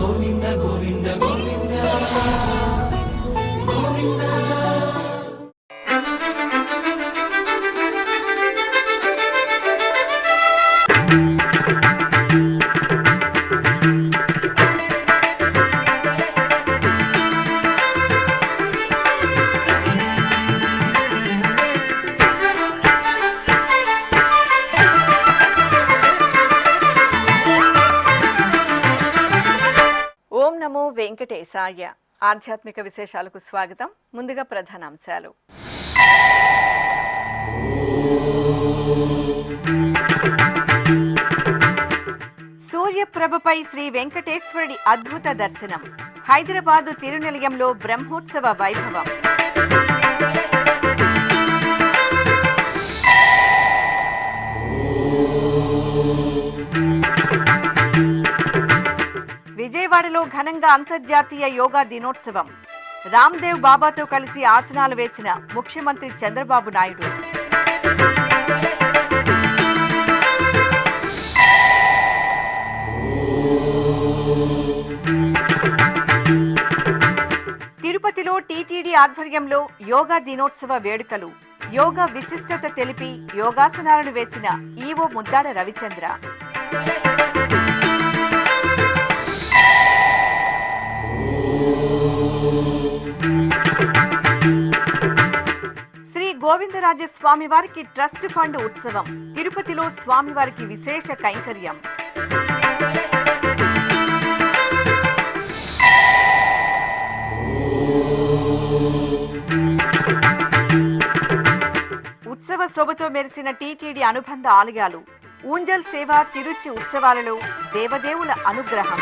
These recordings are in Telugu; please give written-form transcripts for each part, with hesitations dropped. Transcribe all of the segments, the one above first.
గోవింద గోవింద గోవింద గోవింద. ఓం నమో వెంకటేశాయ. ఆధ్యాత్మిక విశేషాలకు స్వాగతం. ముందుగా ప్రధానాంశాలు. సూర్యప్రభపై శ్రీ వెంకటేశ్వరుడి అద్భుత దర్శనం. హైదరాబాదు తిరునిలయంలో బ్రహ్మోత్సవ వైభవం. విజయవాడలో ఘనంగా అంతర్జాతీయ యోగా దినోత్సవం. రామ్దేవ్ బాబాతో కలిసి ఆసనాలు వేసిన ముఖ్యమంత్రి చంద్రబాబు నాయుడు. తిరుపతిలో టీటీడీ ఆధ్వర్యంలో యోగా దినోత్సవ వేడుకలు. యోగా విశిష్టత తెలిపి యోగాసనాలను వేసిన ఈవో ముద్దాడ రవిచంద్ర. శ్రీ గోవిందరాజ స్వామివారికి ట్రస్ట్ ఫండ్ ఉత్సవం. తిరుపతిలో స్వామివారికి విశేష కైంకర్యం. ఉత్సవ శోభతో మెరిసిన టీటీడీ అనుబంధ ఆలయాలు. ఊంజల్ సేవ, తిరుచి ఉత్సవాలలో దేవదేవుల అనుగ్రహం.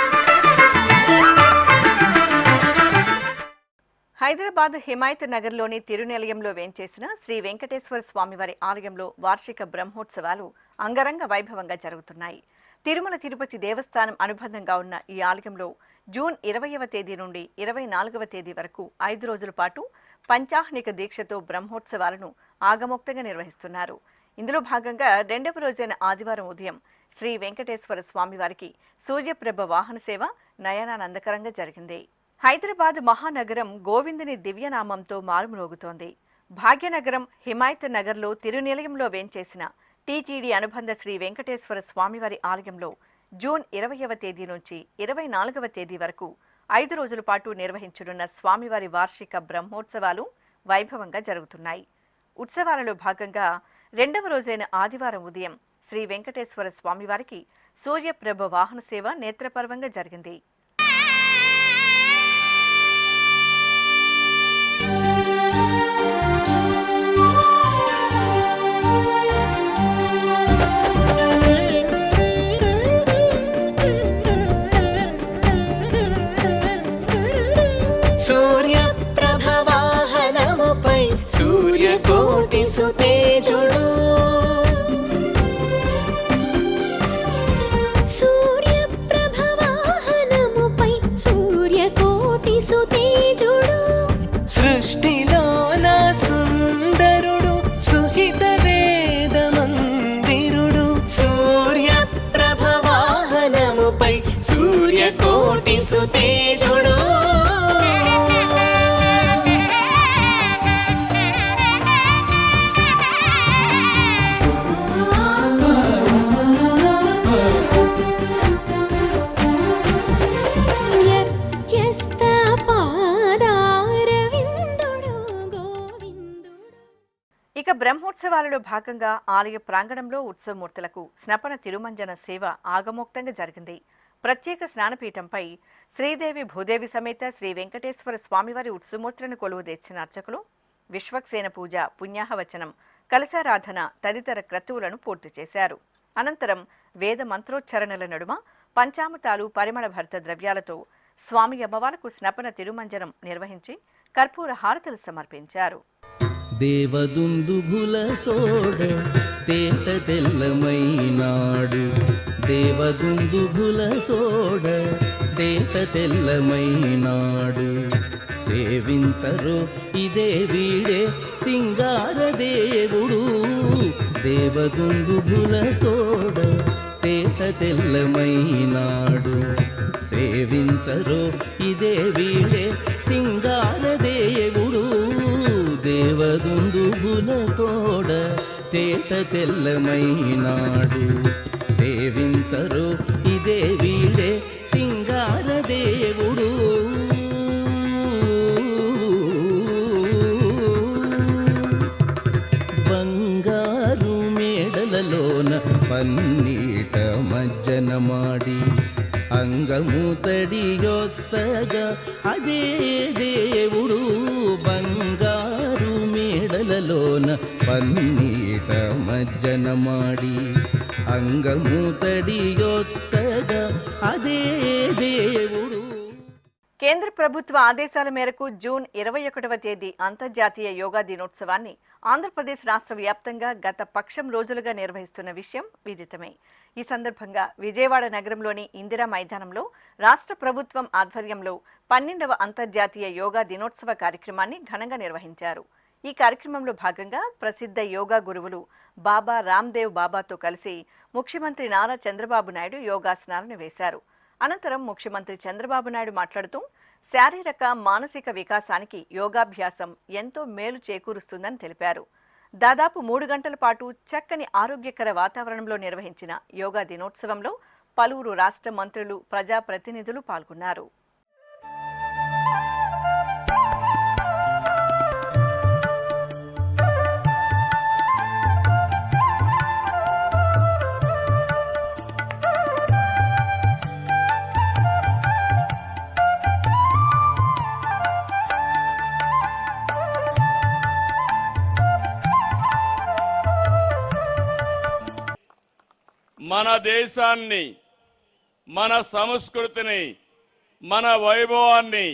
హైదరాబాద్ హిమాయత్ నగర్లోని తిరునిలయంలో వేంచేసిన శ్రీ వెంకటేశ్వర స్వామివారి ఆలయంలో వార్షిక బ్రహ్మోత్సవాలు అంగరంగ వైభవంగా జరుగుతున్నాయి. తిరుమల తిరుపతి దేవస్థానం అనుబంధంగా ఉన్న ఈ ఆలయంలో జూన్ 20వ తేదీ నుండి 24వ తేదీ వరకు 5 రోజుల పాటు పంచాహ్నిక దీక్షతో బ్రహ్మోత్సవాలను ఆగమోక్తంగా నిర్వహిస్తున్నారు. ఇందులో భాగంగా 2వ రోజైన ఆదివారం ఉదయం శ్రీ వెంకటేశ్వర స్వామివారికి సూర్యప్రభ వాహన సేవ నయనానందకరంగా జరిగింది. హైదరాబాద్ మహానగరం గోవిందుని దివ్యనామంతో మారుమ్రోగుతోంది. భాగ్యనగరం హిమాయత్ నగర్లో తిరునిలయంలో వేంచేసిన టీటీడీ అనుబంధ శ్రీ వెంకటేశ్వర స్వామివారి ఆలయంలో జూన్ 20వ తేదీ నుంచి 24వ తేదీ వరకు 5 రోజుల పాటు నిర్వహించనున్న స్వామివారి వార్షిక బ్రహ్మోత్సవాలు వైభవంగా జరుగుతున్నాయి. ఉత్సవాలలో భాగంగా 2వ రోజైన ఆదివారం ఉదయం శ్రీ వెంకటేశ్వర స్వామివారికి సూర్యప్రభ వాహన సేవ నేత్రపర్వంగా జరిగింది. సూర్యప్రభవాహనముపై సూర్యకోటి సుతేజుడు. సూర్యప్రభవాహనముపై సూర్యకోటి సుతేజుడు. సృష్టిలోన సుందరుడు సుహిత వేద మందిరుడు. సూర్యప్రభవాహనముపై సూర్యకోటి సుతేజుడు. ఇక బ్రహ్మోత్సవాలలో భాగంగా ఆలయ ప్రాంగణంలో ఉత్సవమూర్తులకు స్నపన తిరుమంజన సేవ ఆగమోక్తంగా జరిగింది. ప్రత్యేక స్నానపీఠంపై శ్రీదేవి భూదేవి సమేత శ్రీ వెంకటేశ్వర స్వామివారి ఉత్సవమూర్తులను కొలువు తెచ్చిన అర్చకులు విశ్వక్సేన పూజ, పుణ్యాహవచనం, కలశారాధన తదితర క్రతువులను పూర్తి చేశారు. అనంతరం వేద మంత్రోచ్చరణల నడుమ పంచామృతాలు, పరిమళ భరిత ద్రవ్యాలతో స్వామి అమ్మవార్లకు స్నపన తిరుమంజనం నిర్వహించి కర్పూర హారతులు సమర్పించారు. దేవదుందుభులతోడ తేట తెల్లమైనాడు. దేవదుందుభులతోడ తేట తెల్లమైనాడు. సేవించరు ఇదే వీడే సింగారదేవుడు. దేవదుందుభులతోడ తేట తెల్లమైనాడు. సేవించరో ఇదే వీడే సింగార దేవుడు దేవదుందుబుల తోడ తేట తెల్లమైనాడు సేవించరో ఇదే వీడే సింగార దేవుడు బంగారు మేడలలోన పన్నీట మజ్జన మాడి అంగము తడియొత్తగా అదే దేవుడు బంగారు మేడలలోన పన్నీట మజ్జన మాడి అంగము తడియొత్తగా అదే దేవుడు. కేంద్ర ప్రభుత్వ ఆదేశాల మేరకు జూన్ 21వ తేదీ అంతర్జాతీయ యోగా దినోత్సవాన్ని ఆంధ్రప్రదేశ్ రాష్ట్ర వ్యాప్తంగా గత పక్షం రోజులుగా నిర్వహిస్తున్న విషయం విదితమే. ఈ సందర్భంగా విజయవాడ నగరంలోని ఇందిరా మైదానంలో రాష్ట్ర ప్రభుత్వం ఆధ్వర్యంలో 12వ అంతర్జాతీయ యోగా దినోత్సవ కార్యక్రమాన్ని ఘనంగా నిర్వహించారు. ఈ కార్యక్రమంలో భాగంగా ప్రసిద్ధ యోగా గురువులు బాబా రామ్దేవ్ బాబాతో కలిసి ముఖ్యమంత్రి నారా చంద్రబాబు నాయుడు యోగాసనాలను వేశారు. అనంతరం ముఖ్యమంత్రి చంద్రబాబు నాయుడు మాట్లాడుతూ శారీరక మానసిక వికాసానికి యోగాభ్యాసం ఎంతో మేలు చేకూరుస్తుందని తెలిపారు. దాదాపు 3 గంటల పాటు చక్కని ఆరోగ్యకర వాతావరణంలో నిర్వహించిన యోగా దినోత్సవంలో పలువురు రాష్ట్ర మంత్రులు, ప్రజాప్రతినిధులు పాల్గొన్నారు. మన దేశాన్ని, మన సంస్కృతిని, మన వైభవాన్ని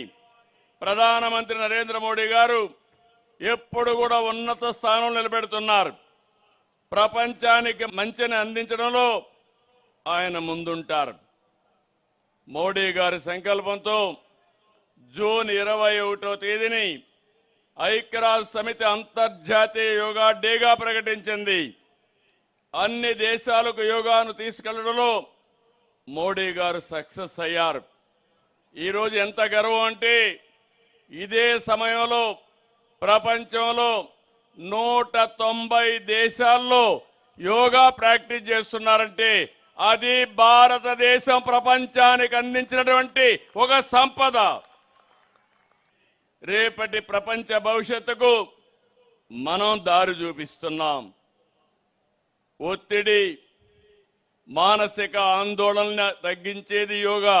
ప్రధానమంత్రి నరేంద్ర మోడీ గారు ఎప్పుడు కూడా ఉన్నత స్థానంలో నిలబెడుతున్నారు. ప్రపంచానికి మంచిని అందించడంలో ఆయన ముందుంటారు. మోడీ గారి సంకల్పంతో జూన్ 21వ తేదీని ఐక్యరాజ్య సమితి అంతర్జాతీయ యోగా డేగా ప్రకటించింది. అన్ని దేశాలకు యోగాను తీసుకెళ్లడంలో మోడీ గారు సక్సెస్ అయ్యారు. ఈరోజు ఎంత గర్వం అంటే ఇదే సమయంలో ప్రపంచంలో 190 దేశాల్లో యోగా ప్రాక్టీస్ చేస్తున్నారంటే అది భారతదేశం ప్రపంచానికి అందించినటువంటి ఒక సంపద. రేపటి ప్రపంచ భవిష్యత్తుకు మనం దారి చూపిస్తున్నాం. ఒత్తిడి, మానసిక ఆందోళన తగ్గించేది యోగా,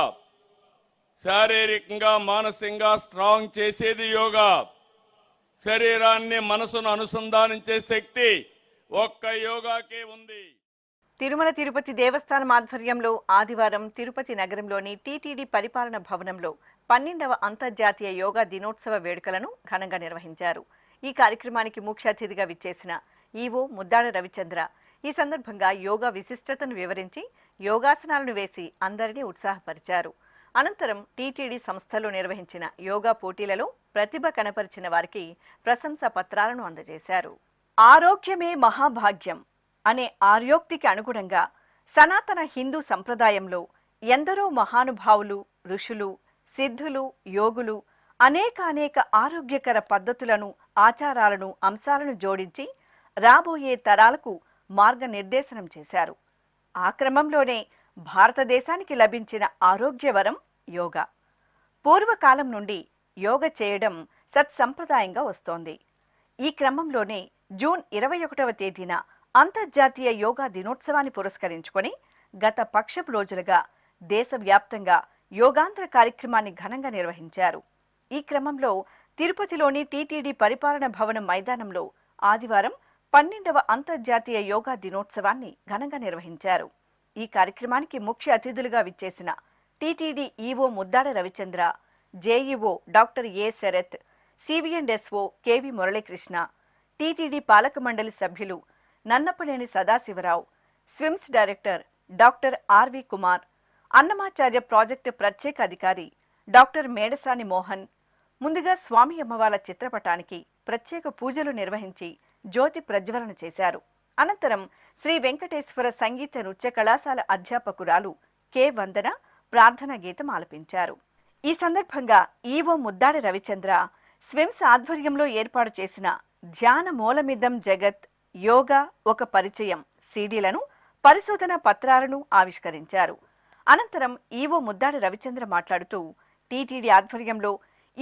శారీరకంగా మానసికంగా స్ట్రాంగ్ చేసేది యోగా, శరీరాన్ని మనసును అనుసంధానించే శక్తి ఒక్క యోగాకే ఉంది. తిరుమల తిరుపతి దేవస్థానం ఆధ్వర్యంలో ఆదివారం తిరుపతి నగరంలోని టీటీడీ పరిపాలన భవనంలో 12వ అంతర్జాతీయ యోగా దినోత్సవ వేడుకలను ఘనంగా నిర్వహించారు. ఈ కార్యక్రమానికి ముఖ్య అతిథిగా విచ్చేసిన ఈవో ముద్దాడ రవిచంద్ర ఈ సందర్భంగా యోగా విశిష్టతను వివరించి యోగాసనాలను వేసి అందరినీ ఉత్సాహపరిచారు. అనంతరం టీటీడీ సంస్థలో నిర్వహించిన యోగా పోటీలలో ప్రతిభ కనపరిచిన వారికి ప్రశంసా పత్రాలను అందజేశారు. ఆరోగ్యమే మహాభాగ్యం అనే ఆర్యోక్తికి అనుగుణంగా సనాతన హిందూ సంప్రదాయంలో ఎందరో మహానుభావులు, ఋషులు, సిద్ధులు, యోగులు అనేక ఆరోగ్యకర పద్ధతులను, ఆచారాలను, అంశాలను జోడించి రాబోయే తరాలకు మార్గనిర్దేశనం చేశారు. ఆ క్రమంలోనే భారతదేశానికి లభించిన ఆరోగ్యవరం యోగా. పూర్వకాలం నుండి యోగ చేయడం సత్సంప్రదాయంగా వస్తోంది. ఈ క్రమంలోనే జూన్ 21వ తేదీన అంతర్జాతీయ యోగా దినోత్సవాన్ని పురస్కరించుకొని గత పక్షపు రోజులుగా దేశవ్యాప్తంగా యోగాంధ్ర కార్యక్రమాన్ని ఘనంగా నిర్వహించారు. ఈ క్రమంలో తిరుపతిలోని టీటీడీ పరిపాలన భవనం మైదానంలో ఆదివారం 12వ అంతర్జాతీయ యోగా దినోత్సవాన్ని ఘనంగా నిర్వహించారు. ఈ కార్యక్రమానికి ముఖ్య అతిథులుగా విచ్చేసిన TTD EO Muddada Ravichandra, JEO doctor A Sharath, CV and SO KV Muralikrishna, TTD పాలక మండలి సభ్యులు Nannapaneni Sadasivarao, SVIMS director doctor RV Kumar, Annamacharya project ప్రత్యేక అధికారి డాక్టర్ మేడసాని మోహన్ ముందుగా స్వామి అమ్మవార్ల చిత్రపటానికి ప్రత్యేక పూజలు నిర్వహించి జ్యోతి ప్రజ్వలన చేశారు. అనంతరం శ్రీ వెంకటేశ్వర సంగీత నృత్య కళాశాల అధ్యాపకురాలు కె వందన ప్రార్థనా గీతం ఆలపించారు. ఈ సందర్భంగా ఈవో ముద్దాడి రవిచంద్ర స్విమ్స్ ఆధ్వర్యంలో ఏర్పాటు చేసిన ధ్యాన మూలమిదం జగత్ యోగా ఒక పరిచయం సీడీలను పరిశోధన పత్రాలను ఆవిష్కరించారు. అనంతరం ఈవో ముద్దాడి రవిచంద్ర మాట్లాడుతూ టీటీడీ ఆధ్వర్యంలో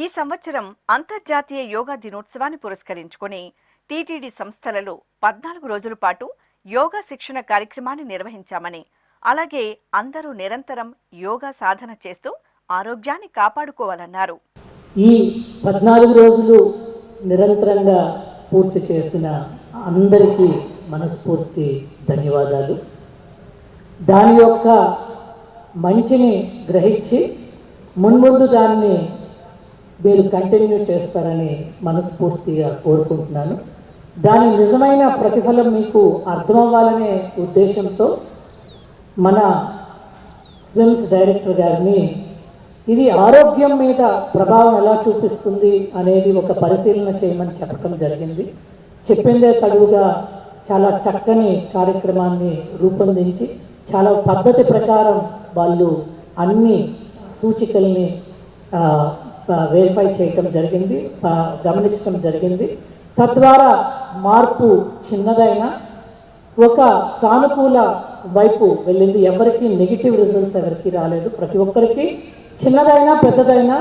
ఈ సంవత్సరం అంతర్జాతీయ యోగా దినోత్సవాన్ని పురస్కరించుకొని టీటీడీ సంస్థలలో 14 రోజుల పాటు యోగా శిక్షణ కార్యక్రమాన్ని నిర్వహించామని, అలాగే అందరూ నిరంతరం యోగా సాధన చేస్తూ ఆరోగ్యాన్ని కాపాడుకోవాలన్నారు. ఈ 14 రోజులు నిరంతరంగా పూర్తి చేసిన అందరికీ మనస్ఫూర్తి ధన్యవాదాలు. దాని యొక్క మంచిని గ్రహించి మున్ముందు దాన్ని మీరు కంటిన్యూ చేస్తారని మనస్ఫూర్తిగా కోరుకుంటున్నాను. దాని నిజమైన ప్రతిఫలం మీకు అర్థమవ్వాలనే ఉద్దేశంతో మన స్విమ్స్ డైరెక్టర్ గారిని ఇది ఆరోగ్యం మీద ప్రభావం ఎలా చూపిస్తుంది అనేది ఒక పరిశీలన చేయమని చెప్పడం జరిగింది. చెప్పిందే తడువుగా చాలా చక్కని కార్యక్రమాన్ని రూపొందించి చాలా పద్ధతి ప్రకారం వాళ్ళు అన్ని సూచికల్ని వెరిఫై చేయటం జరిగింది, గమనించడం జరిగింది. తద్వారా మార్పు చిన్నదైనా ఒక సానుకూల వైపు వెళ్ళింది. ఎవరికి నెగిటివ్ రిజల్ట్స్ ఎవరికి రాలేదు. ప్రతి ఒక్కరికి చిన్నదైనా పెద్దదైనా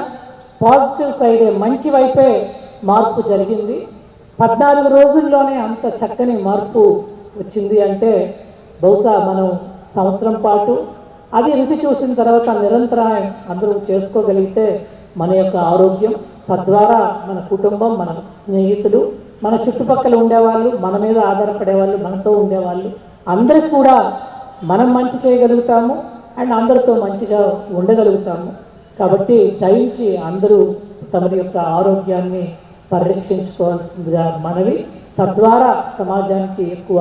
పాజిటివ్ సైడే మంచి వైపే మార్పు జరిగింది. 14 రోజుల్లోనే అంత చక్కని మార్పు వచ్చింది అంటే బహుశా మనం సంవత్సరం పాటు అది రుచి చూసిన తర్వాత నిరంతరం అందరూ చేసుకోగలిగితే మన యొక్క ఆరోగ్యం, తద్వారా మన కుటుంబం, మన స్నేహితులు, మన చుట్టుపక్కల ఉండేవాళ్ళు, మన మీద ఆధారపడేవాళ్ళు, మనతో ఉండేవాళ్ళు అందరికి కూడా మనం మంచి చేయగలుగుతాము అండ్ అందరితో మంచిగా ఉండగలుగుతాము. కాబట్టి దయించి అందరూ తమ యొక్క ఆరోగ్యాన్ని పరిరక్షించుకోవాల్సిందిగా మనవి. తద్వారా సమాజానికి ఎక్కువ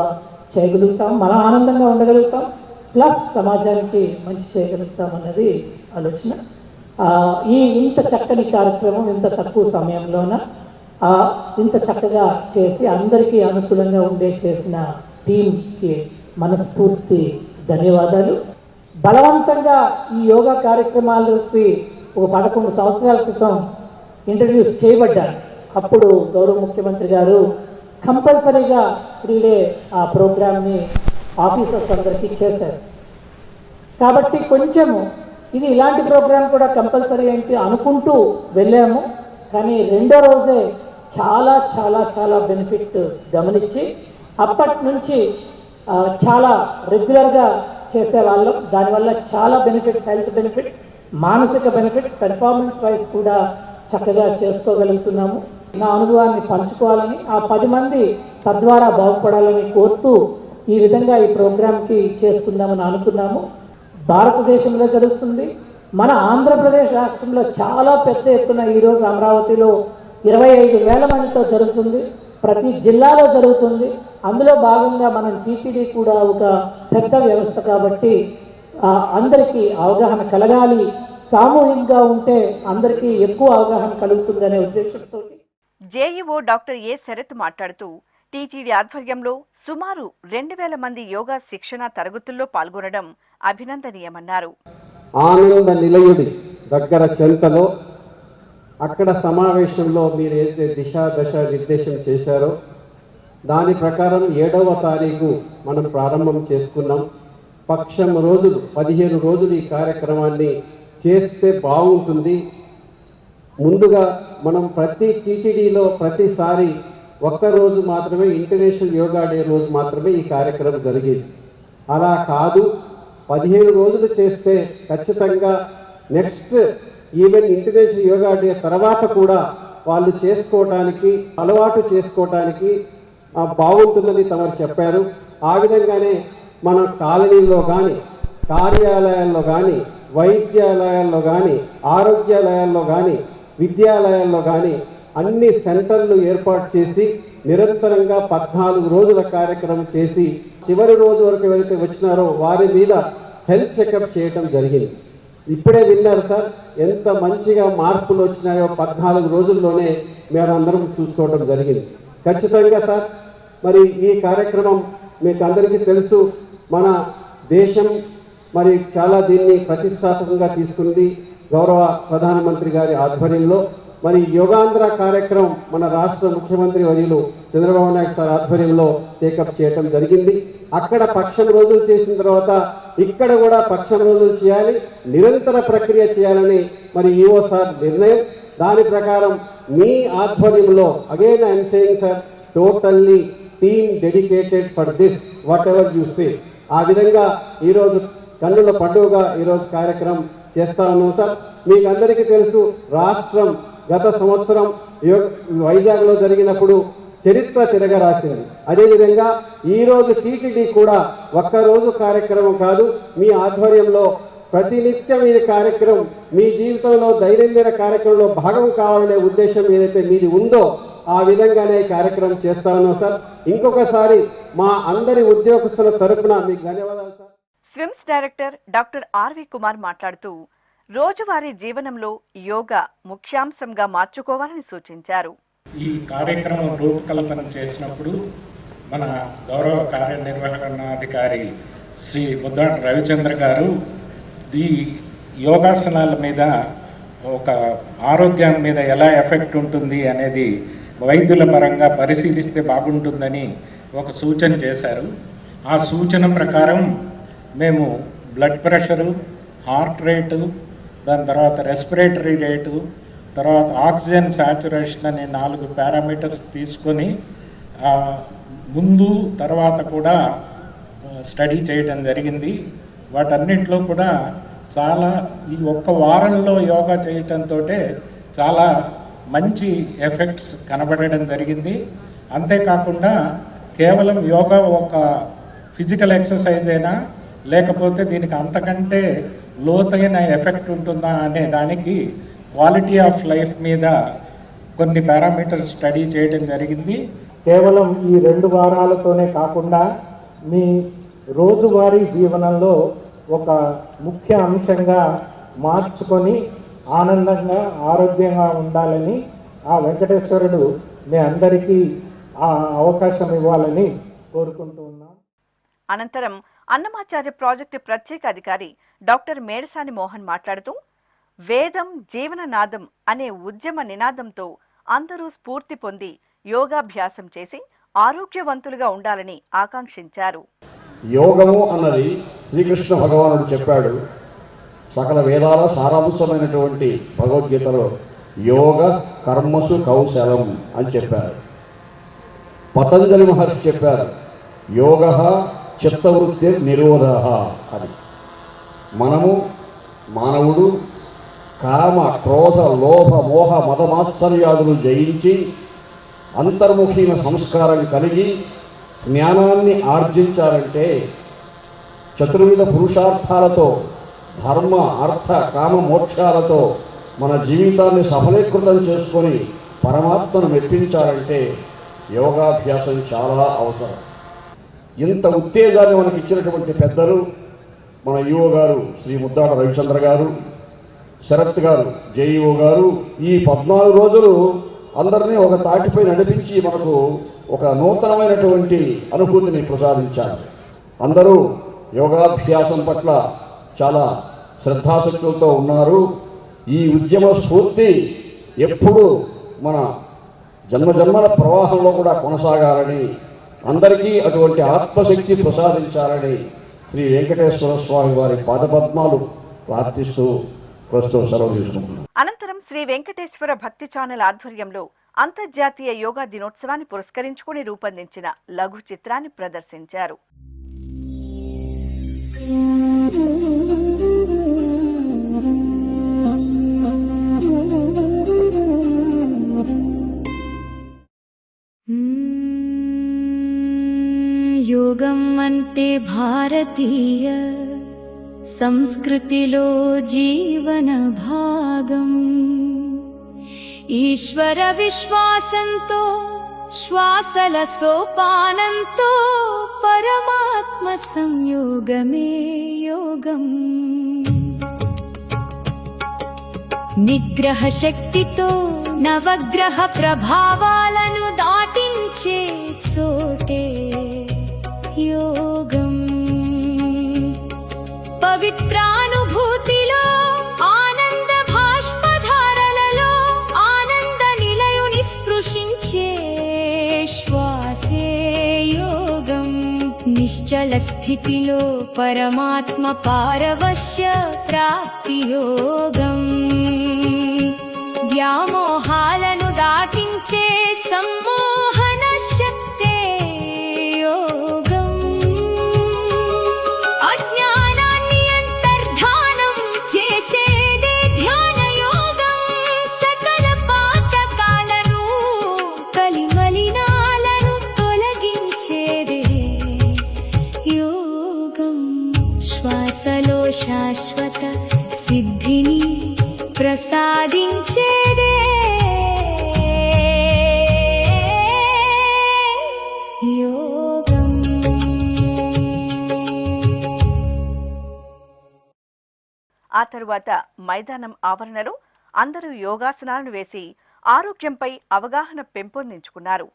చేయగలుగుతాం, మనం ఆనందంగా ఉండగలుగుతాం, ప్లస్ సమాజానికి మంచి చేయగలుగుతాం అన్నది ఆలోచన. ఇంత చక్కని కార్యక్రమం ఇంత తక్కువ సమయంలోన ఇంత చక్కగా చేసి అందరికీ అనుకూలంగా ఉండే చేసిన టీంకి మనస్ఫూర్తి ధన్యవాదాలు. బలవంతంగా ఈ యోగా కార్యక్రమాలకి ఒక 11 సంవత్సరాల క్రితం ఇంట్రడ్యూస్ చేయబడ్డారు. అప్పుడు గౌరవ ముఖ్యమంత్రి గారు కంపల్సరీగా 3 డే ఆ ప్రోగ్రామ్ని ఆఫీసర్స్ అందరికీ చేశారు. కాబట్టి కొంచెము ఇది ఇలాంటి ప్రోగ్రాం కూడా కంపల్సరీ ఏంటి అనుకుంటూ వెళ్ళాము. కానీ రెండో రోజే చాలా చాలా చాలా బెనిఫిట్ గమనించి అప్పటి నుంచి చాలా రెగ్యులర్గా చేసేవాళ్ళం. దానివల్ల చాలా బెనిఫిట్స్, హెల్త్ బెనిఫిట్స్, మానసిక బెనిఫిట్స్, పెర్ఫార్మెన్స్ వైజ్ కూడా చక్కగా చేసుకోగలుగుతున్నాము. నా అనుభవాన్ని పంచుకోవాలని, ఆ 10 మంది తద్వారా బాగుపడాలని కోరుతూ ఈ విధంగా ఈ ప్రోగ్రాంకి చేసుకుందామని అనుకున్నాము. భారతదేశంలో జరుగుతుంది, మన ఆంధ్రప్రదేశ్ రాష్ట్రంలో చాలా పెద్ద ఎత్తున ఈరోజు అమరావతిలో 25,000 మందితో జరుగుతుంది. ప్రతి జిల్లాలో జరుగుతుంది. అందులో భాగంగా మనం టీటీడీ కూడా ఒక పెద్ద వ్యవస్థ కాబట్టి అందరికీ అవగాహన కలగాలి, సామూహికంగా ఉంటే అందరికీ ఎక్కువ అవగాహన కలుగుతుందనే ఉద్దేశంతో జేఈఓ డాక్టర్ ఏ శరత్ మాట్లాడుతూ టీటీడీ ఆధ్వర్యంలో సుమారు 2,000 మంది యోగా శిక్షణ తరగతుల్లో పాల్గొనడం అభినందనీయమన్నారు. ఆనంద నిలయుడి దగ్గర చెంతలో అక్కడ సమావేశంలో మీరు ఏదైతే దశ నిర్దేశం చేశారో దాని ప్రకారం 7వ తారీఖు మనం ప్రారంభం చేసుకున్నాం. పక్షం రోజులు 15 రోజులు ఈ కార్యక్రమాన్ని చేస్తే బాగుంటుంది. ముందుగా మనం ప్రతి టీటీడీలో ప్రతిసారి ఒక్కరోజు మాత్రమే ఇంటర్నేషనల్ యోగా డే రోజు మాత్రమే ఈ కార్యక్రమం జరిగేది. అలా కాదు, 15 రోజులు చేస్తే ఖచ్చితంగా next even international yoga day తర్వాత కూడా వాళ్ళు చేసుకోవటానికి, అలవాటు చేసుకోవటానికి బాగుంటుందని తమరు చెప్పారు. ఆ విధంగానే మన కాలనీల్లో కానీ, కార్యాలయాల్లో కానీ, వైద్యాలయాల్లో కానీ, ఆరోగ్యాలయాల్లో కానీ, విద్యాలయాల్లో కానీ అన్ని సెంటర్లు ఏర్పాటు చేసి నిరంతరంగా 14 రోజుల కార్యక్రమం చేసి చివరి రోజు వరకు ఎవరైతే వచ్చినారో వారి మీద హెల్త్ చెకప్ చేయటం జరిగింది. ఇప్పుడే విన్నారు సార్, ఎంత మంచిగా మార్పులు వచ్చినాయో 14 రోజుల్లోనే మేము అందరం చూసుకోవడం జరిగింది. ఖచ్చితంగా సార్, మరి ఈ కార్యక్రమం మీకు అందరికీ తెలుసు, మన దేశం మరి చాలా దీన్ని ప్రతిష్టాత్మకంగా తీసుకుంది గౌరవ ప్రధానమంత్రి గారి ఆధ్వర్యంలో. మరి యోగాంధ్ర కార్యక్రమం మన రాష్ట్ర ముఖ్యమంత్రి వర్యులు చంద్రబాబు నాయుడు సార్ ఆధ్వర్యంలో టేకప్ చేయడం జరిగింది. అక్కడ పక్షం రోజులు చేసిన తర్వాత ఇక్కడ కూడా పక్షం రోజులు చేయాలి, నిరంతర ప్రక్రియ చేయాలని మరి ఈఓ సార్ నిర్ణయం. దాని ప్రకారం మీ ఆధ్వర్యంలో again I'm saying sir, totally team dedicated for this what ever you say. ఆ విధంగా ఈరోజు కన్నుల పండుగగా ఈరోజు కార్యక్రమం చేస్తా ఉన్నాం సార్. మీకు అందరికీ తెలుసు, రాష్ట్రం గత సంవత్సరం వైజాగ్లో జరిగినప్పుడు చరిత్ర తిరగరాసింది. అదేవిధంగా ఈరోజు టీటీడీ కూడా ఒక్కరోజు కార్యక్రమం కాదు, మీ ఆధ్వర్యంలో ప్రతినిత్యం ఈ కార్యక్రమం మీ జీవితంలో దైనందిన కార్యక్రమంలో భాగం కావాలనే ఉద్దేశం ఏదైతే మీది ఉందో ఆ విధంగానే కార్యక్రమం చేస్తా ఉన్నాం సార్. ఇంకొకసారి మా అందరి ఉద్యోగస్తుల తరపున మీకు ధన్యవాదాలు sir. SVIMS director doctor RV Kumar మాట్లాడుతూ రోజువారీ జీవనంలో యోగా ముఖ్యాంశంగా మార్చుకోవాలని సూచించారు. ఈ కార్యక్రమం రూపకల్పన చేసినప్పుడు మన గౌరవ కార్యనిర్వహణాధికారి శ్రీ ముద్దాడ రవిచంద్ర గారు ఈ యోగాసనాల మీద ఒక ఆరోగ్యం మీద ఎలా ఎఫెక్ట్ ఉంటుంది అనేది వైద్యుల పరంగా పరిశీలిస్తే బాగుంటుందని ఒక సూచన చేశారు. ఆ సూచన ప్రకారం మేము బ్లడ్ ప్రెషరు, హార్ట్ రేటు, దాని తర్వాత రెస్పిరేటరీ రేటు, తర్వాత ఆక్సిజన్ శాచురేషన్ అనే 4 పారామీటర్స్ తీసుకొని ముందు తర్వాత కూడా స్టడీ చేయడం జరిగింది. వాటన్నింటిలో కూడా చాలా ఈ ఒక్క వారంలో యోగా చేయటంతో చాలా మంచి ఎఫెక్ట్స్ కనబడడం జరిగింది. అంతేకాకుండా కేవలం యోగా ఒక ఫిజికల్ ఎక్సర్సైజ్ అయినా లేకపోతే దీనికి అంతకంటే లోతైన ఎఫెక్ట్ ఉంటుందా అనే దానికి క్వాలిటీ ఆఫ్ లైఫ్ మీద కొన్ని పారామీటర్స్ స్టడీ చేయడం జరిగింది. కేవలం ఈ 2 వారాలతోనే కాకుండా మీ రోజువారీ జీవనంలో ఒక ముఖ్య అంశంగా మార్చుకొని ఆనందంగా ఆరోగ్యంగా ఉండాలని ఆ వెంకటేశ్వరుడు మీ అందరికీ ఆ అవకాశం ఇవ్వాలని కోరుకుంటూ ఉన్నాం. అనంతరం అన్నమాచార్య ప్రాజెక్టు ప్రత్యేక అధికారి డాక్టర్ మేడసాని మోహన్ మాట్లాడుతూ వేదం జీవననాదం అనే ఉద్యమ నినాదంతో అందరూ స్ఫూర్తి పొంది యోగాభ్యాసం చేసి ఆరోగ్యవంతులుగా ఉండాలని ఆకాంక్షించారు. యోగము అన్నది శ్రీకృష్ణ భగవానుడు చెప్పాడు. సకల వేదాల సారాంశమైనటువంటి భగవద్గీతలో యోగ కర్మసు కౌశలం అని చెప్పారు. పతంజలి మహర్షి చెప్పారు యోగ చిత్తవృత్తి నిరోధ అని. మనము మానవుడు కామ క్రోధ లోభ మోహ మదమాత్సర్యాదులు జయించి అంతర్ముఖీన సంస్కారం కలిగి జ్ఞానాన్ని ఆర్జించాలంటే చతుర్విధ పురుషార్థాలతో ధర్మ అర్థ కామ మోక్షాలతో మన జీవితాన్ని సఫలీకృతం చేసుకొని పరమాత్మను మెప్పించాలంటే యోగాభ్యాసం చాలా అవసరం. ఇంత ఉత్తేజాన్ని మనకి ఇచ్చినటువంటి పెద్దలు మన ఈఓ గారు శ్రీ ముద్దాడ రవిచంద్ర గారు, శరత్ గారు జేఈఓ గారు ఈ 14 రోజులు అందరినీ ఒక తాటిపై నడిపించి మనకు ఒక నూతనమైనటువంటి అనుభూతిని ప్రసాదించారు. అందరూ యోగాభ్యాసం పట్ల చాలా శ్రద్ధాశక్తులతో ఉన్నారు. ఈ ఉద్యమ స్ఫూర్తి ఎప్పుడు మన జన్మజన్మల ప్రవాహంలో కూడా కొనసాగాలని, అందరికీ అటువంటి ఆత్మశక్తి ప్రసాదించాలని శ్రీ వెంకటేశ్వర స్వామి వారి పాదపద్మాలు ప్రార్థిస్తూ ప్రస్తుతం సెలవు తీసుకుంటున్నాం. అనంతరం శ్రీ వెంకటేశ్వర భక్తి ఛానల్ ఆధ్వర్యంలో అంతర్జాతీయ యోగా దినోత్సవాన్ని పురస్కరించుకుని రూపొందించిన లఘు చిత్రాన్ని ప్రదర్శించారు. యోగం అంటే భారతీయ సంస్కృతిలో జీవన భాగం. ఈశ్వర విశ్వాసంతో శ్వాసల సోపానంతో పరమాత్మ సంయోగమే యోగం. నిగ్రహ శక్తితో నవగ్రహ ప్రభావాలను దాటించే చోటే యోగం. పవిత్రానుభూతిలో ఆనంద భాష్పధారలలో ఆనంద నిలయుని స్పృశించే శ్వాసే యోగం. నిశ్చల స్థితిలో పరమాత్మ పారవశ్య ప్రాప్తి యోగం. వ్యామోహాలను దాటించే సమ్మోహన శక్తే యోగం. అజ్ఞానాన్ని అంతర్ధానం చేసేదే ధ్యాన యోగం. సకల పాతకాలను కలిమలినాలను తొలగించేదే యోగం. శ్వాసలో శాశ్వత సిద్ధిని ప్రసాదించేదే యోగం. ఆ తరువాత మైదానం ఆవరణలో అందరూ యోగాసనాలను వేసి ఆరోగ్యంపై అవగాహన పెంపొందించుకున్నారు.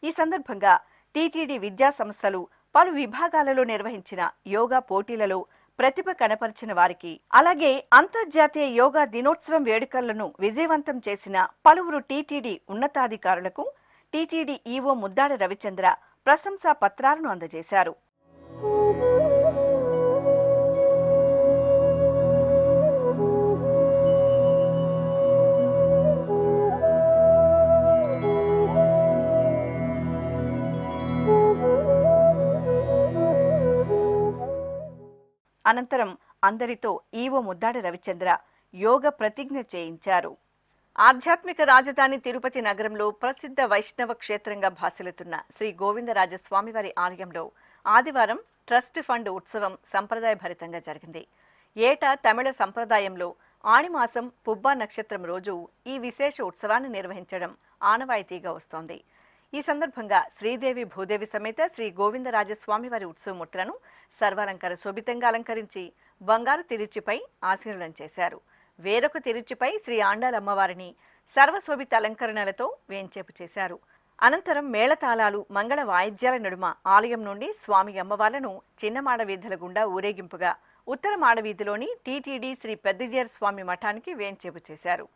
ఈ సందర్భంగా టీటీడీ విద్యా సంస్థలు పలు విభాగాలలో నిర్వహించిన యోగా పోటీలలో ప్రతిభ కనపరిచిన వారికి, అలాగే అంతర్జాతీయ యోగా దినోత్సవం వేడుకలను విజయవంతం చేసిన పలువురు టీటీడీ ఉన్నతాధికారులకు టీటీడీ ఈవో ముద్దాడ రవిచంద్ర ప్రశంసా పత్రాలను అందజేశారు. అనంతరం అందరితో ఈవో ముద్దాడ రవిచంద్ర యోగ ప్రతిజ్ఞ చేయించారు. ఆధ్యాత్మిక రాజధాని తిరుపతి నగరంలో ప్రసిద్ధ వైష్ణవ క్షేత్రంగా భాసిల్లుతున్న శ్రీ గోవిందరాజస్వామివారి ఆలయంలో ఆదివారం ట్రస్ట్ ఫండ్ ఉత్సవం సంప్రదాయభరితంగా జరిగింది. ఏటా తమిళ సంప్రదాయంలో ఆణిమాసం పుబ్బా నక్షత్రం రోజు ఈ విశేష ఉత్సవాన్ని నిర్వహించడం ఆనవాయితీగా వస్తోంది. ఈ సందర్భంగా శ్రీదేవి భూదేవి సమేత శ్రీ గోవిందరాజస్వామివారి ఉత్సవమూర్తులను సర్వాలంకార శోభితంగా అలంకరించి బంగారు తిరుచిపై ఆసీనులం చేశారు. వేరొక తిరుచిపై శ్రీ ఆండాల అమ్మవారిని సర్వశోభిత అలంకరణలతో వేంచేపు చేశారు. అనంతరం మేళతాళాలు, మంగళ వాయిద్యాల నడుమ ఆలయం నుండి స్వామి అమ్మవార్లను చిన్నమాడ వీధుల గుండా ఊరేగింపుగా ఉత్తర మాడవీధిలోని టీటీడీ శ్రీ పెద్దజీయర్ స్వామి మఠానికి వేంచేపు చేశారు.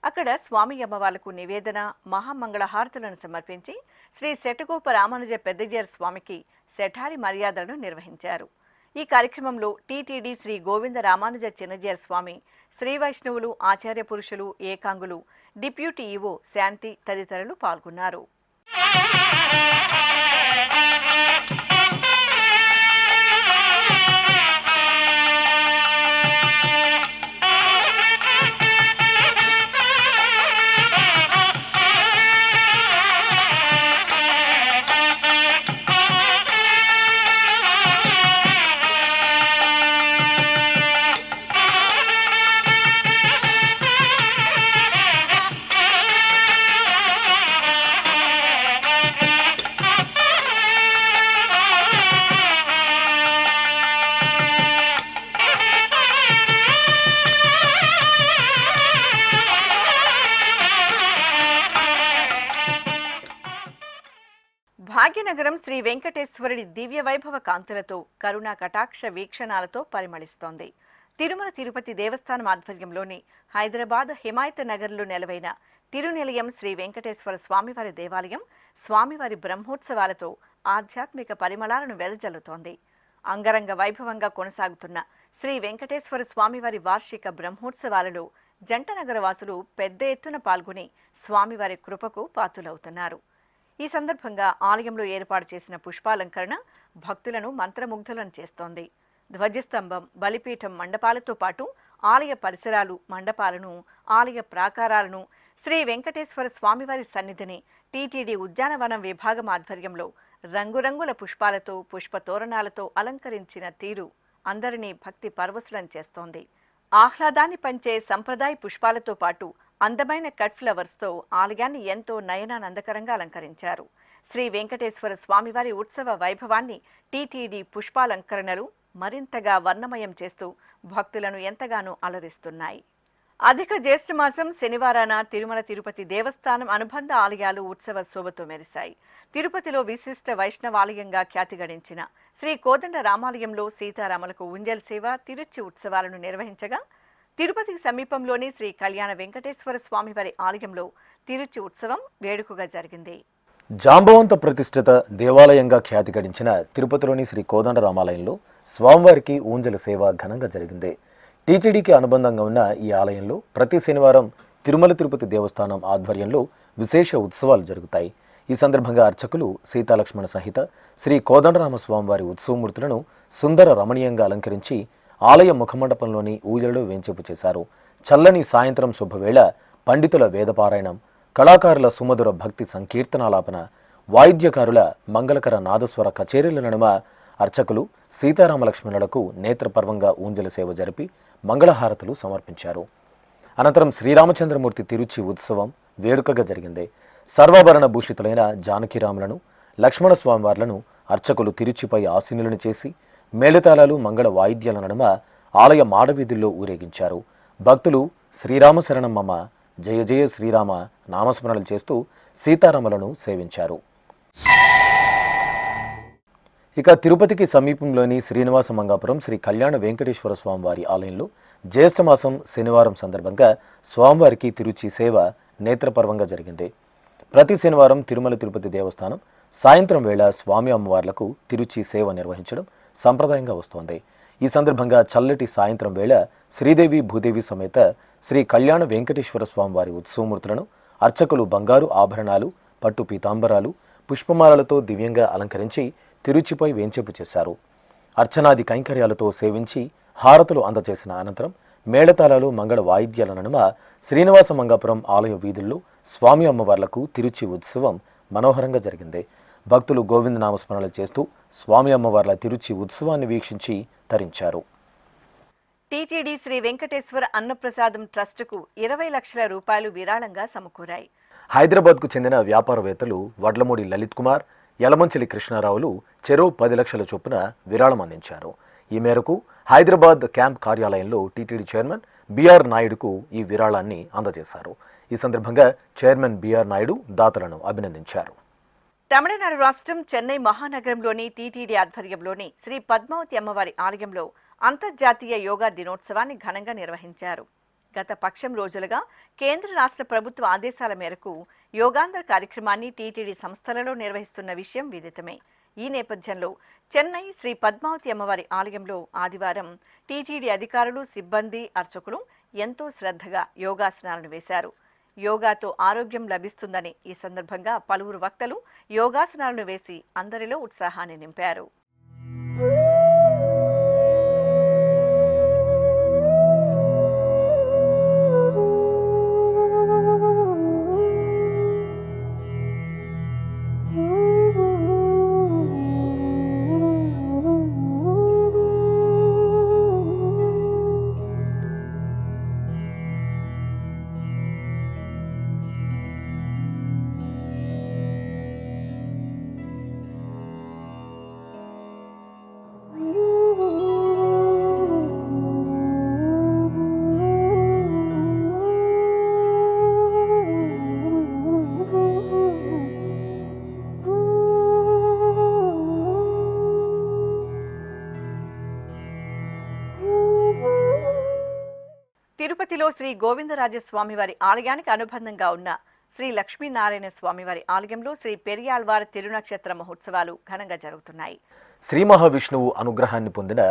అక్కడ స్వామి అమ్మవార్లకు నివేదన, మహామంగళహారతులను సమర్పించి శ్రీ శటగోప రామానుజ పెద్దజీయర్ స్వామికి శఠారి మర్యాదలను నిర్వహించారు. ఈ కార్యక్రమంలో టీటీడీ శ్రీ గోవింద రామానుజ చిన్నజీయర్ స్వామి, శ్రీ వైష్ణవులు, ఆచార్య పురుషులు, ఏకాంగులు, డిప్యూటీ ఈవో శాంతి తదితరులు పాల్గొన్నారు. భాగ్యనగరం శ్రీ వెంకటేశ్వరుడి దివ్య వైభవ కాంతులతో, కరుణా కటాక్ష వీక్షణాలతో పరిమళిస్తోంది. తిరుమల తిరుపతి దేవస్థానం ఆధ్వర్యంలోని హైదరాబాద్ హిమాయత్ నగర్లో నెలవైన తిరునిలయం శ్రీ వెంకటేశ్వర స్వామివారి దేవాలయం స్వామివారి బ్రహ్మోత్సవాలతో ఆధ్యాత్మిక పరిమళాలను వెదజల్లుతోంది. అంగరంగ వైభవంగా కొనసాగుతున్న శ్రీ వెంకటేశ్వర స్వామివారి వార్షిక బ్రహ్మోత్సవాలలో జంటనగర వాసులు పెద్ద ఎత్తున పాల్గొని స్వామివారి కృపకు పాత్రులవుతున్నారు. ఈ సందర్భంగా ఆలయంలో ఏర్పాటు చేసిన పుష్పాలంకరణ భక్తులను మంత్రముగ్ధులను చేస్తోంది. ధ్వజస్తంభం, బలిపీఠం మండపాలతో పాటు ఆలయ పరిసరాలు, మండపాలను, ఆలయ ప్రాకారాలను శ్రీ వెంకటేశ్వర స్వామివారి సన్నిధిని టీటీడీ ఉద్యానవనం విభాగం ఆధ్వర్యంలో రంగురంగుల పుష్పాలతో, పుష్పతోరణాలతో అలంకరించిన తీరు అందరినీ భక్తి పరవశులను చేస్తోంది. ఆహ్లాదాన్ని పంచే సంప్రదాయ పుష్పాలతో పాటు అందమైన కట్ ఫ్లవర్స్తో ఆలయాన్ని ఎంతో నయనానందకరంగా అలంకరించారు. శ్రీ వెంకటేశ్వర స్వామివారి ఉత్సవ వైభవాన్ని టీటీడీ పుష్పాలంకరణలు మరింతగా వర్ణమయం చేస్తూ భక్తులను ఎంతగానో అలరిస్తున్నాయి. అధిక జ్యేష్ఠమాసం శనివారాన తిరుమల తిరుపతి దేవస్థానం అనుబంధ ఆలయాలు ఉత్సవ శోభతో మెరిశాయి. తిరుపతిలో విశిష్ట వైష్ణవాలయంగా ఖ్యాతి గడించిన శ్రీ కోదండ రామాలయంలో సీతారాములకు ఉంజల్ సేవ, తిరుచి ఉత్సవాలను నిర్వహించగా తిరుపతికి సమీపంలోని శ్రీ కళ్యాణ వెంకటేశ్వర స్వామివారి ఆలయంలో తిరుచి ఉత్సవం వేడుకగా జరిగింది. జాంబవంత ప్రతిష్ఠిత దేవాలయంగా ఖ్యాతి గడించిన తిరుపతిలోని శ్రీ కోదండ రామాలయంలో స్వామివారికి ఊంజల సేవ ఘనంగా జరిగింది. టీటీడీకి అనుబంధంగా ఉన్న ఈ ఆలయంలో ప్రతి శనివారం తిరుమల తిరుపతి దేవస్థానం ఆధ్వర్యంలో విశేష ఉత్సవాలు జరుగుతాయి. ఈ సందర్భంగా అర్చకులు సీతాలక్ష్మణ సహిత శ్రీ కోదండరామ స్వామివారి ఉత్సవమూర్తులను సుందర రమణీయంగా అలంకరించి ఆలయ ముఖమండపంలోని ఊయలలో వేంచేపు చేశారు. చల్లని సాయంత్రం శుభవేళ పండితుల వేదపారాయణం, కళాకారుల సుమధుర భక్తి సంకీర్తనాలాపన, వాయిద్యకారుల మంగళకర నాదస్వర కచేరీల నడుమ అర్చకులు సీతారామలక్ష్మణులకు నేత్రపర్వంగా ఊంజల సేవ జరిపి మంగళహారతులు సమర్పించారు. అనంతరం శ్రీరామచంద్రమూర్తి తిరుచి ఉత్సవం వేడుకగా జరిగింది. సర్వాభరణ భూషితులైన జానకిరాములను, లక్ష్మణ స్వామివార్లను అర్చకులు తిరుచిపై ఆసీనులను చేసి మేళతాళాలు, మంగళ వాయిద్యాల నడుమ ఆలయ మాడవీధుల్లో ఊరేగించారు. భక్తులు శ్రీరామ శరణం మమ, జయ జయ శ్రీరామ నామస్మరణలు చేస్తూ సీతారాములను సేవించారు. ఇక తిరుపతికి సమీపంలోని శ్రీనివాస మంగాపురం శ్రీ కళ్యాణ వెంకటేశ్వర స్వామివారి ఆలయంలో జ్యేష్ఠమాసం శనివారం సందర్భంగా స్వామివారికి తిరుచి సేవ నేత్రపర్వంగా జరిగింది. ప్రతి శనివారం తిరుమల తిరుపతి దేవస్థానం సాయంత్రం వేళ స్వామి అమ్మవార్లకు తిరుచి సేవ నిర్వహించడం సంప్రదాయంగా వస్తోంది. ఈ సందర్భంగా చల్లటి సాయంత్రం వేళ శ్రీదేవి భూదేవి సమేత శ్రీ కళ్యాణ వెంకటేశ్వర స్వామివారి ఉత్సవమూర్తులను అర్చకులు బంగారు ఆభరణాలు, పట్టు పీతాంబరాలు, పుష్పమాలలతో దివ్యంగా అలంకరించి తిరుచిపై వేంచేపు చేశారు. అర్చనాది కైంకర్యాలతో సేవించి హారతులు అందజేసిన అనంతరం మేళతాళాలు, మంగళ వాయిద్యాల నడుమ శ్రీనివాస మంగాపురం ఆలయ వీధుల్లో స్వామి అమ్మవార్లకు తిరుచి ఉత్సవం మనోహరంగా జరిగింది. భక్తులు గోవింద నామస్మరణలు చేస్తూ స్వామి అమ్మవార్ల తిరుచి ఉత్సవాన్ని వీక్షించి తరించారు. టీటీడీ శ్రీ వెంకటేశ్వర అన్నప్రసాదం ట్రస్టుకు 20 లక్షల రూపాయలు విరాళంగా సమకూరాయి. హైదరాబాద్కు చెందిన వ్యాపారవేత్తలు వడ్లమూడి లలిత్ కుమార్, యలమంచిలి కృష్ణారావులు చెరో 10 లక్షల చొప్పున విరాళం అందించారు. ఈ మేరకు హైదరాబాద్ క్యాంప్ కార్యాలయంలో టీటీడీ చైర్మన్ బిఆర్ నాయుడుకు ఈ విరాళాన్ని అందజేశారు. ఈ సందర్భంగా చైర్మన్ బిఆర్ నాయుడు దాతలను అభినందించారు. తమిళనాడు రాష్ట్రం చెన్నై మహానగరంలోని టీటీడీ ఆధ్వర్యంలోని శ్రీ పద్మావతి అమ్మవారి ఆలయంలో అంతర్జాతీయ యోగా దినోత్సవాన్ని ఘనంగా నిర్వహించారు. గత పక్షం రోజులుగా కేంద్ర రాష్ట్ర ప్రభుత్వ ఆదేశాల మేరకు యోగాంధ్ర కార్యక్రమాన్ని టీటీడీ సంస్థలలో నిర్వహిస్తున్న విషయం విదితమే. ఈ నేపథ్యంలో చెన్నై శ్రీ పద్మావతి అమ్మవారి ఆలయంలో ఆదివారం టీటీడీ అధికారులు, సిబ్బంది, అర్చకులు ఎంతో శ్రద్ధగా యోగాసనాలను వేశారు. యోగాతో ఆరోగ్యం లభిస్తుందని ఈ సందర్భంగా పలువురు వక్తలు యోగాసనాలను వేసి అందరిలో ఉత్సాహాన్ని నింపారు. తిరుపతిలో శ్రీ గోవిందరాజస్వామి వారి ఆలయానికి అనుబంధంగా ఉన్న శ్రీ లక్ష్మీనారాయణ స్వామివారి ఆలయంలో శ్రీ పెరియాళ్వార్ తిరునక్షత్ర మహోత్సవాలు ఘనంగా జరుగుతున్నాయి. శ్రీ మహావిష్ణువు అనుగ్రహాన్ని పొందిన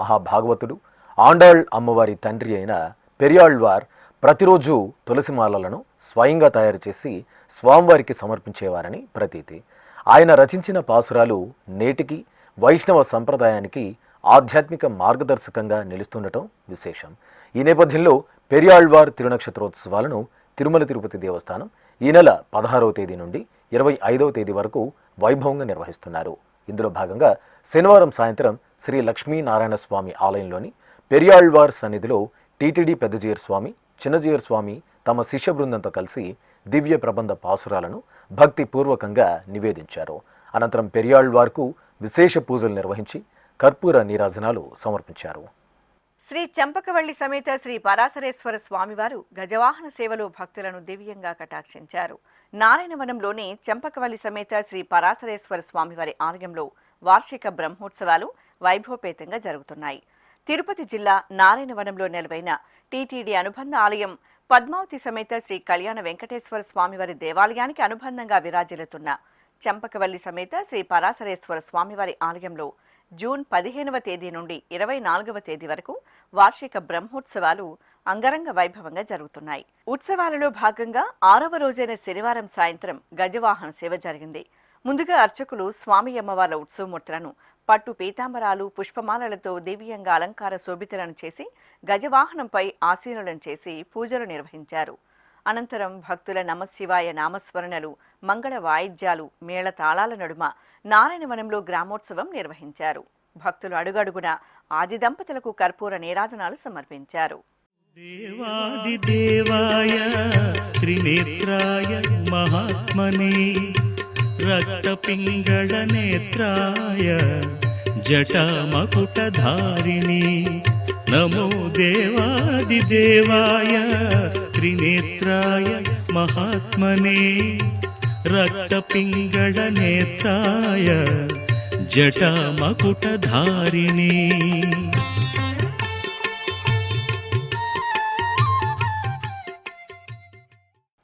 మహాభాగవతుడు ఆండాళ్ అమ్మవారి తండ్రి అయిన పెరియాళ్వార్ ప్రతిరోజు తులసిమాలలను స్వయంగా తయారు చేసి స్వామివారికి సమర్పించేవారని ప్రతీతి. ఆయన రచించిన పాసురాలు నేటికి వైష్ణవ సంప్రదాయానికి ఆధ్యాత్మిక మార్గదర్శకంగా నిలుస్తుండటం విశేషం. ఈ నేపథ్యంలో పెరియాళ్వార్ తిరునక్షత్రోత్సవాలను తిరుమల తిరుపతి దేవస్థానం ఈ నెల 16వ తేదీ నుండి 25వ తేదీ వరకు వైభవంగా నిర్వహిస్తున్నారు. ఇందులో భాగంగా శనివారం సాయంత్రం శ్రీ లక్ష్మీనారాయణ స్వామి ఆలయంలోని పెరియాళ్వార్ సన్నిధిలో టీటీడీ పెద్దజీయర్ స్వామి, చిన్నజీయర్ స్వామి తమ శిష్య బృందంతో కలిసి దివ్య ప్రబంధ పాసురాలను భక్తిపూర్వకంగా నివేదించారు. అనంతరం పెరియాళ్వార్కు విశేష పూజలు నిర్వహించి కర్పూర నీరాజనాలు సమర్పించారు. శ్రీ చంపకవల్లి సమేత శ్రీ పరాశరేశ్వర స్వామివారు గజవాహన సేవలో భక్తులను దివ్యంగా కటాక్షించారు. నారాయణవనంలోని చంపకవల్లి సమేత శ్రీ పరాశరేశ్వర స్వామివారి ఆలయంలో వార్షిక బ్రహ్మోత్సవాలు వైభవపేతంగా జరుగుతున్నాయి. తిరుపతి జిల్లా నారాయణవనంలో నెలవైన టీటీడీ అనుబంధ ఆలయం పద్మావతి సమేత శ్రీ కళ్యాణ వెంకటేశ్వర స్వామివారి దేవాలయానికి అనుబంధంగా విరాజిల్లుతున్న చంపకవల్లి సమేత శ్రీ పరాశరేశ్వర స్వామివారి ఆలయంలో జూన్ 15వ తేదీ నుండి 24వ తేదీ వరకు వార్షిక బ్రహ్మోత్సవాలు అంగరంగ వైభవంగా జరుగుతున్నాయి. ఉత్సవాలలో భాగంగా 6వ రోజైన శనివారం సాయంత్రం గజవాహన సేవ జరిగింది. ముందుగా అర్చకులు స్వామి అమ్మవార్ల ఉత్సవమూర్తులను పట్టు పీతాంబరాలు, పుష్పమాలలతో దివ్యంగా అలంకార శోభితులను చేసి గజవాహనంపై ఆసీనులను చేసి పూజలు నిర్వహించారు. అనంతరం భక్తుల నమశివాయ నామస్మరణలు, మంగళ వాయిద్యాలు, మేళ తాళాల నడుమ నారాయణవనంలో గ్రామోత్సవం నిర్వహించారు. భక్తులు అడుగడుగున ఆది దంపతులకు కర్పూర నీరాజనాలు సమర్పించారు. దేవాదిదేవాయ త్రినేత్రాయ మహాత్మనే రక్తపింగళ నేత్రాయ జటామకుటధారిణి నమో దేవాదిదేవాయ త్రినేత్రాయ మహాత్మనే రక్తపింగళ నేత్రాయ జటామకుటధారిణి.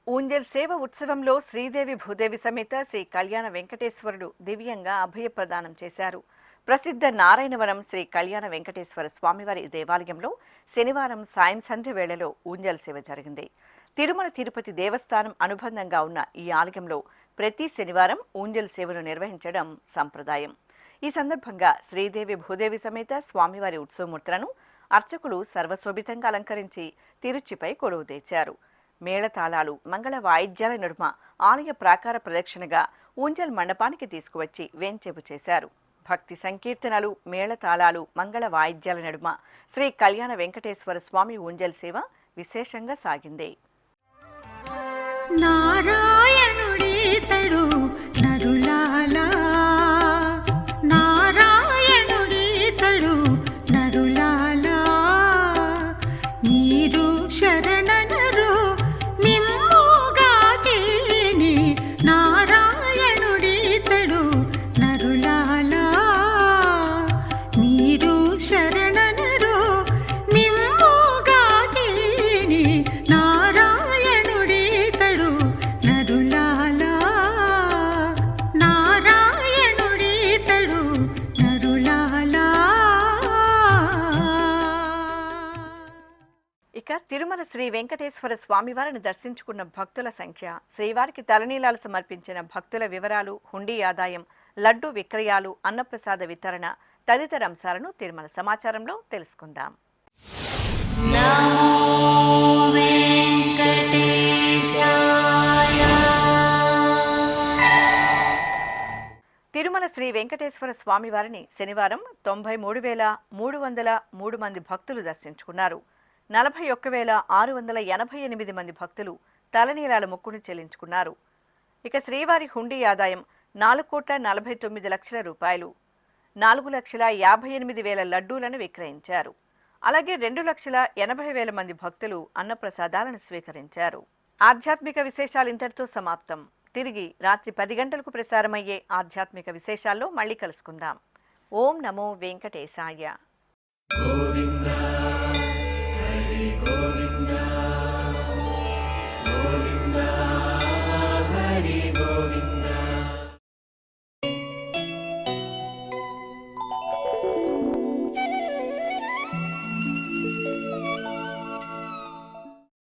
ఊంజల్ సేవ ఉత్సవంలో శ్రీదేవి భూదేవి సమేత శ్రీ కళ్యాణ వెంకటేశ్వరుడు దివ్యంగా అభయ ప్రదానం చేశారు. ప్రసిద్ధ నారాయణవనం శ్రీ కళ్యాణ వెంకటేశ్వర స్వామివారి దేవాలయంలో శనివారం సాయం సంధ్య వేళలో ఊంజల్ సేవ జరిగింది. తిరుమల తిరుపతి దేవస్థానం అనుబంధంగా ఉన్న ఈ ఆలయంలో ప్రతి శనివారం ఊంజల్ సేవను నిర్వహించడం సంప్రదాయం. ఈ సందర్భంగా శ్రీదేవి భూదేవి సమేత స్వామివారి ఉత్సవమూర్తులను అర్చకులు సర్వశోభితంగా అలంకరించి తిరుచిపై కొలువు తెచ్చారు. మేళతాళాలు, మంగళ వాయిద్యాల నడుమ ఆలయ ప్రాకార ప్రదక్షిణగా ఊంజల్ మండపానికి తీసుకువచ్చి వేంచేపు చేశారు. భక్తి సంకీర్తనలు, మేళతాళాలు, మంగళ వాయిద్యాల నడుమ శ్రీ కళ్యాణ వెంకటేశ్వర స్వామి ఊంజల్ సేవ విశేషంగా సాగింది. నారాయణుడీతడు నరులాలా, నారాయణుడీతడు నరులాలా, మీరు శరణనరు మిమ్ముగా చేని నారాయణుడీతడు నరులాలా, మీరు శరణనరు మిమ్ముగా చేని నారాయణుడీతడు నరులాలా, నారాయణుడీతడు నరులాలా. ఇక తిరుమల శ్రీ వెంకటేశ్వర స్వామివారిని దర్శించుకున్న భక్తుల సంఖ్య, శ్రీవారికి తలనీలాలు సమర్పించిన భక్తుల వివరాలు, హుండీ ఆదాయం, లడ్డూ విక్రయాలు, అన్నప్రసాద వితరణ తదితర అంశాలను తిరుమల సమాచారంలో తెలుసుకుందాం. తిరుమల శ్రీ వెంకటేశ్వర స్వామివారిని శనివారం 93,303 మంది భక్తులు దర్శించుకున్నారు. 41,688 మంది భక్తులు తలనీలాల మొక్కును చెల్లించుకున్నారు. ఇక శ్రీవారి హుండీ ఆదాయం 4,49,00,000 రూపాయలు. 4,58,000 లడ్డూలను విక్రయించారు. అలాగే 2,80,000 మంది భక్తులు అన్నప్రసాదాలను స్వీకరించారు. ఆధ్యాత్మిక విశేషాలు ఇంతటితో సమాప్తం. తిరిగి రాత్రి 10 గంటలకు ప్రసారమయ్యే ఆధ్యాత్మిక విశేషాల్లో మళ్ళీ కలుసుకుందాం. ఓం నమో వెంకటేశాయ. గోవింద హరి గోవింద.